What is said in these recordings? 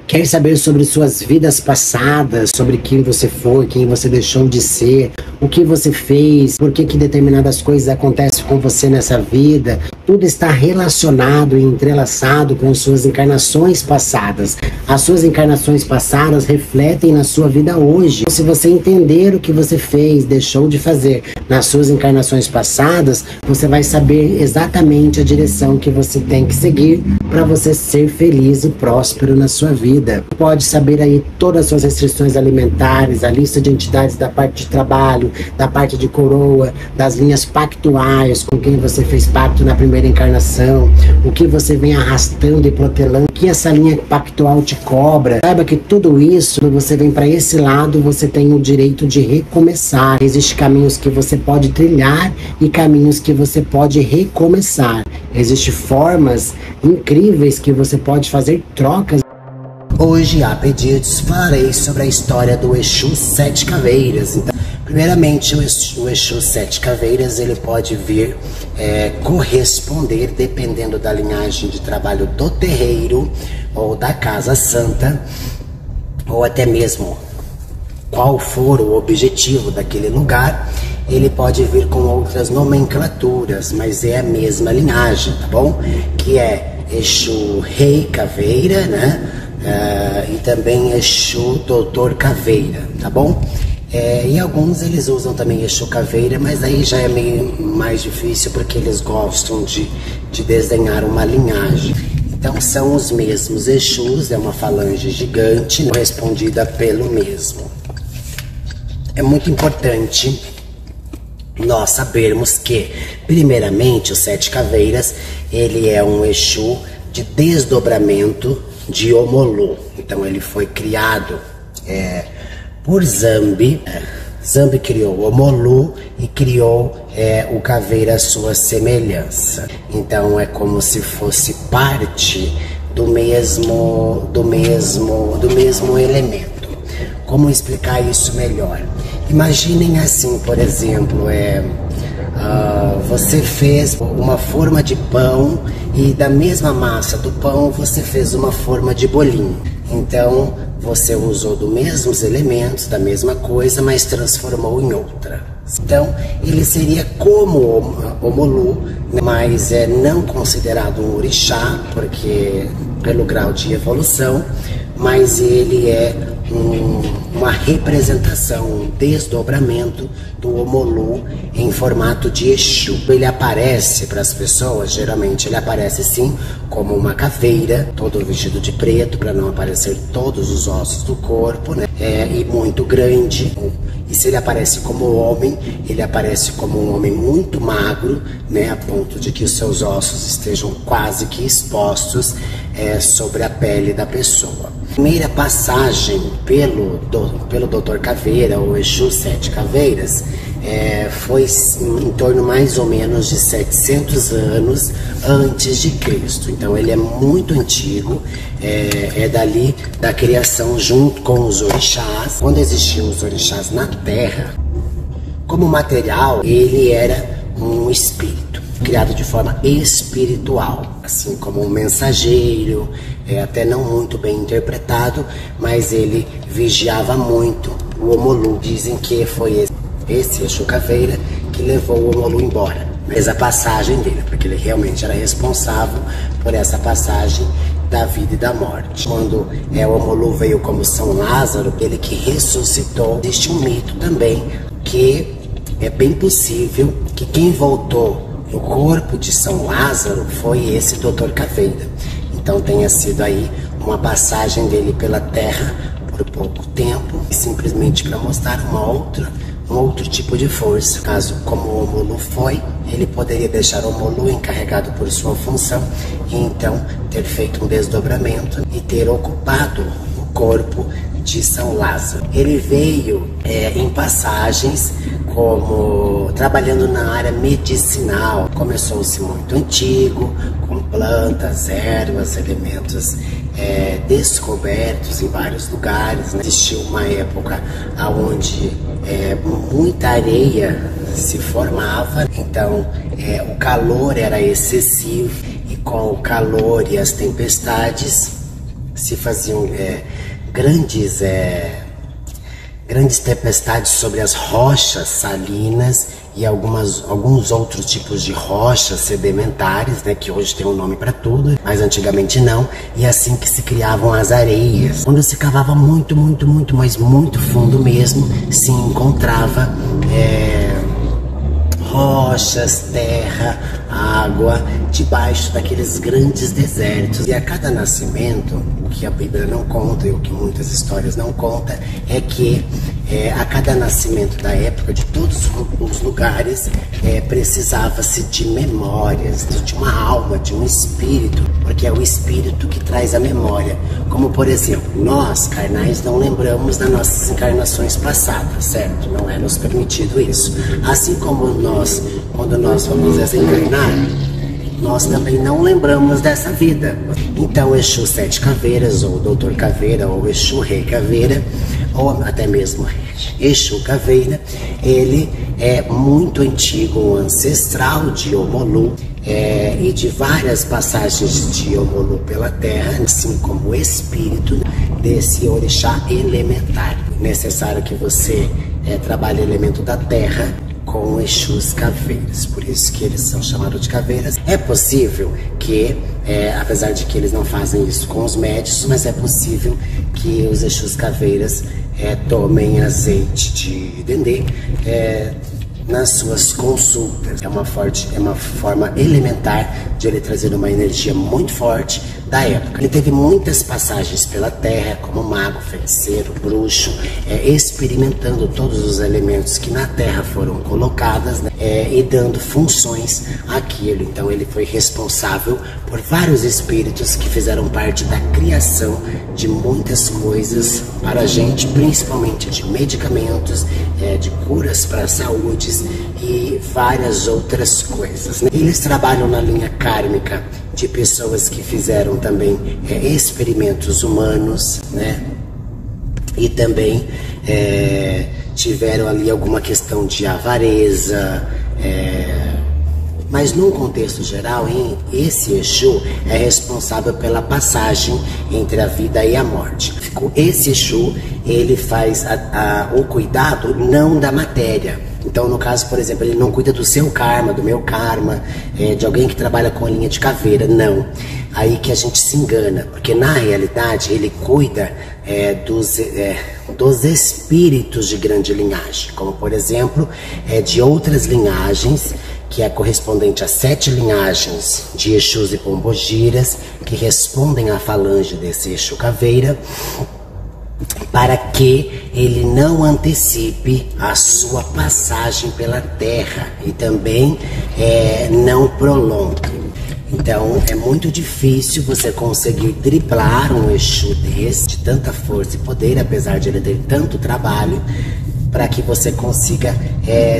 Quer saber sobre suas vidas passadas, sobre quem você foi, quem você deixou de ser, o que você fez, por que determinadas coisas acontecem com você nessa vida? Tudo está relacionado e entrelaçado com suas encarnações passadas. As suas encarnações passadas refletem na sua vida hoje. Se você entender o que você fez, deixou de fazer nas suas encarnações passadas, você vai saber exatamente a direção que você tem que seguir para você ser feliz e próspero na sua vida. Pode saber aí todas as suas restrições alimentares, a lista de entidades da parte de trabalho, da parte de coroa, das linhas pactuais com quem você fez pacto na primeira encarnação, o que você vem arrastando e protelando, o que essa linha pactual te cobra. Saiba que tudo isso, quando você vem para esse lado, você tem o direito de recomeçar. Existem caminhos que você pode trilhar e caminhos que você pode recomeçar. Existem formas incríveis que você pode fazer trocas. Hoje, a pedidos, falarei sobre a história do Exu Sete Caveiras. Então, primeiramente, o Exu Sete Caveiras, ele pode vir corresponder, dependendo da linhagem de trabalho do terreiro, ou da Casa Santa, ou até mesmo qual for o objetivo daquele lugar. Ele pode vir com outras nomenclaturas, mas é a mesma linhagem, tá bom? Que é Exu Rei Caveira, né? E também Exu Doutor Caveira, tá bom? E alguns eles usam também Exu Caveira, mas aí já é meio mais difícil porque eles gostam de desenhar uma linhagem. Então são os mesmos Exus, é uma falange gigante correspondida pelo mesmo. É muito importante nós sabermos que, primeiramente, o Sete Caveiras, ele é um Exu de desdobramento de Omolu. Então ele foi criado por Zambi. Zambi criou o Omolu e criou o Caveira à sua semelhança. Então é como se fosse parte do mesmo elemento. Como explicar isso melhor? Imaginem assim, por exemplo, você fez uma forma de pão e da mesma massa do pão você fez uma forma de bolinho. Então você usou dos mesmos elementos, da mesma coisa, mas transformou em outra. Então ele seria como Omolu, mas é não considerado um orixá, porque pelo grau de evolução, mas ele é uma representação, um desdobramento do Omolu em formato de Exu. Ele aparece para as pessoas, geralmente ele aparece sim como uma caveira, todo vestido de preto para não aparecer todos os ossos do corpo, né? E muito grande. E se ele aparece como homem, ele aparece como um homem muito magro, né, a ponto de que os seus ossos estejam quase que expostos sobre a pele da pessoa. A primeira passagem pelo Doutor Caveira, ou Exu Sete Caveiras, foi em torno mais ou menos de 700 anos antes de Cristo. Então ele é muito antigo, é dali da criação junto com os orixás. Quando existiam os orixás na Terra, como material, ele era um espírito, criado de forma espiritual, assim como um mensageiro, até não muito bem interpretado, mas ele vigiava muito o Omolu. Dizem que foi esse Exu Caveira que levou o Omolu embora, fez a passagem dele, porque ele realmente era responsável por essa passagem da vida e da morte. Quando o Omolu veio como São Lázaro, ele que ressuscitou, existe um mito também que é bem possível que quem voltou no corpo de São Lázaro foi esse Doutor Caveira. Então tenha sido aí uma passagem dele pela Terra por pouco tempo, simplesmente para mostrar um outro tipo de força. Caso, como o Omolu foi, ele poderia deixar o Omolu encarregado por sua função e então ter feito um desdobramento e ter ocupado o corpo de São Lázaro. Ele veio em passagens como trabalhando na área medicinal. Começou-se muito antigo, com plantas, ervas, elementos descobertos em vários lugares, né? Existiu uma época onde muita areia se formava, então o calor era excessivo, e com o calor e as tempestades se faziam grandes tempestades sobre as rochas salinas e alguns outros tipos de rochas sedimentares, né, que hoje tem um nome para tudo, mas antigamente não, e assim que se criavam as areias. Quando se cavava muito, mas muito fundo mesmo, se encontrava rochas, terra, água, debaixo daqueles grandes desertos. E a cada nascimento, o que a Bíblia não conta e o que muitas histórias não contam, é que a cada nascimento da época, de todos os lugares, precisava-se de memórias, de uma alma, de um espírito, porque é o espírito que traz a memória. Como, por exemplo, nós, carnais, não lembramos das nossas encarnações passadas, certo? Não é nos permitido isso. Assim como nós, quando nós vamos desencarnar, nós também não lembramos dessa vida. Então, o Exu Sete Caveiras, ou Doutor Caveira, ou Exu Rei Caveira, ou até mesmo Exu Caveira, ele é muito antigo, um ancestral de Omolu, e de várias passagens de Omolu pela terra, assim como o espírito desse orixá elementar. Necessário que você trabalhe o elemento da terra com Exus Caveiras, por isso que eles são chamados de caveiras. É possível que, apesar de que eles não fazem isso com os médicos, mas é possível que os Exus Caveiras tomem azeite de dendê nas suas consultas. É uma forma elementar de ele trazer uma energia muito forte da época. Ele teve muitas passagens pela terra, como mago, feiticeiro, bruxo, experimentando todos os elementos que na terra foram colocadas, né, e dando funções àquilo. Então ele foi responsável por vários espíritos que fizeram parte da criação de muitas coisas para a gente, principalmente de medicamentos, de curas para saúdes e várias outras coisas, né? Eles trabalham na linha kármica de pessoas que fizeram também experimentos humanos, né? E também tiveram ali alguma questão de avareza, mas num contexto geral, esse Exu é responsável pela passagem entre a vida e a morte. Esse Exu, ele faz o cuidado não da matéria. Então, no caso, por exemplo, ele não cuida do seu karma, do meu karma, de alguém que trabalha com a linha de caveira, não. Aí que a gente se engana, porque na realidade ele cuida dos espíritos de grande linhagem, como por exemplo, de outras linhagens, que é correspondente a 7 linhagens de Exus e Pombogiras, que respondem à falange desse Exu Caveira, para que ele não antecipe a sua passagem pela terra e também não prolongue. Então é muito difícil você conseguir driblar um Exu desse, de tanta força e poder, apesar de ele ter tanto trabalho, para que você consiga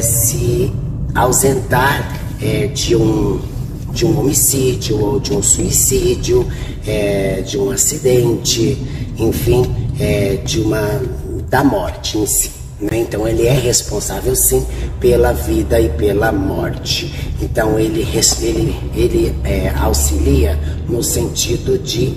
se ausentar de um homicídio ou de um suicídio, de um acidente, enfim, da morte em si, né? Então ele é responsável sim pela vida e pela morte. Então ele auxilia no sentido de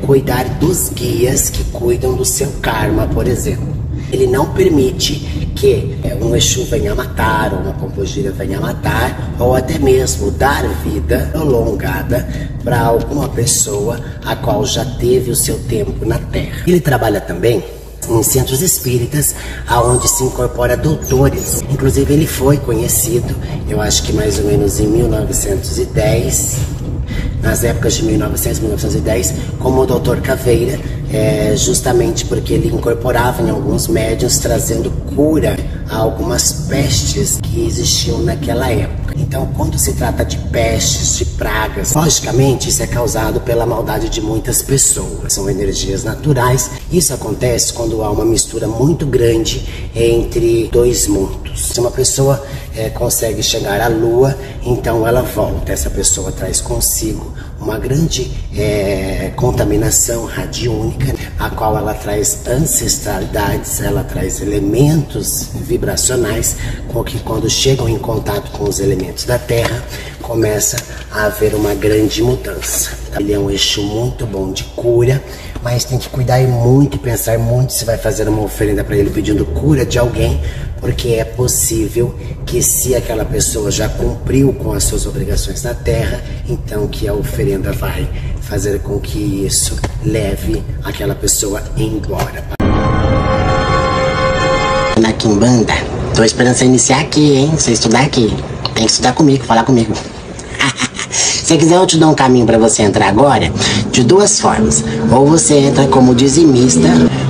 cuidar dos guias que cuidam do seu karma, por exemplo. Ele não permite que um Exu venha matar, ou uma pombogira venha matar, ou até mesmo dar vida prolongada para alguma pessoa a qual já teve o seu tempo na Terra. Ele trabalha também em centros espíritas, aonde se incorpora doutores. Inclusive ele foi conhecido, eu acho que mais ou menos em 1910, nas épocas de 1910, como o Doutor Caveira, justamente porque ele incorporava em alguns médiuns, trazendo cura a algumas pestes que existiam naquela época. Então, quando se trata de pestes, de pragas, logicamente isso é causado pela maldade de muitas pessoas. São energias naturais. Isso acontece quando há uma mistura muito grande entre dois mundos. Se uma pessoa consegue chegar à Lua, então ela volta. Essa pessoa traz consigo uma grande contaminação radiônica orgânica, a qual ela traz ancestralidades, ela traz elementos vibracionais, com que quando chegam em contato com os elementos da terra, começa a haver uma grande mudança. Ele é um eixo muito bom de cura, mas tem que cuidar e muito, pensar muito se vai fazer uma oferenda para ele pedindo cura de alguém, porque é possível que, se aquela pessoa já cumpriu com as suas obrigações na terra, então que a oferenda vai fazer com que isso leve aquela pessoa embora. Na Quimbanda, tô esperando você iniciar aqui, hein? Você estudar aqui. Tem que estudar comigo, falar comigo. Se quiser, eu te dou um caminho para você entrar agora de duas formas. Ou você entra como dizimista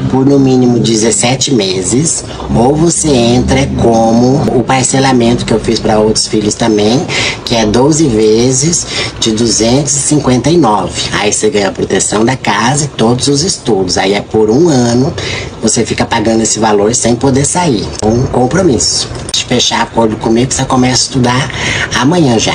por no mínimo 17 meses, ou você entra como o parcelamento que eu fiz para outros filhos também, que é 12 vezes de 259. Aí você ganha a proteção da casa e todos os estudos. Aí é por 1 ano, você fica pagando esse valor sem poder sair. Um compromisso. Se fechar acordo comigo, você começa a estudar amanhã já.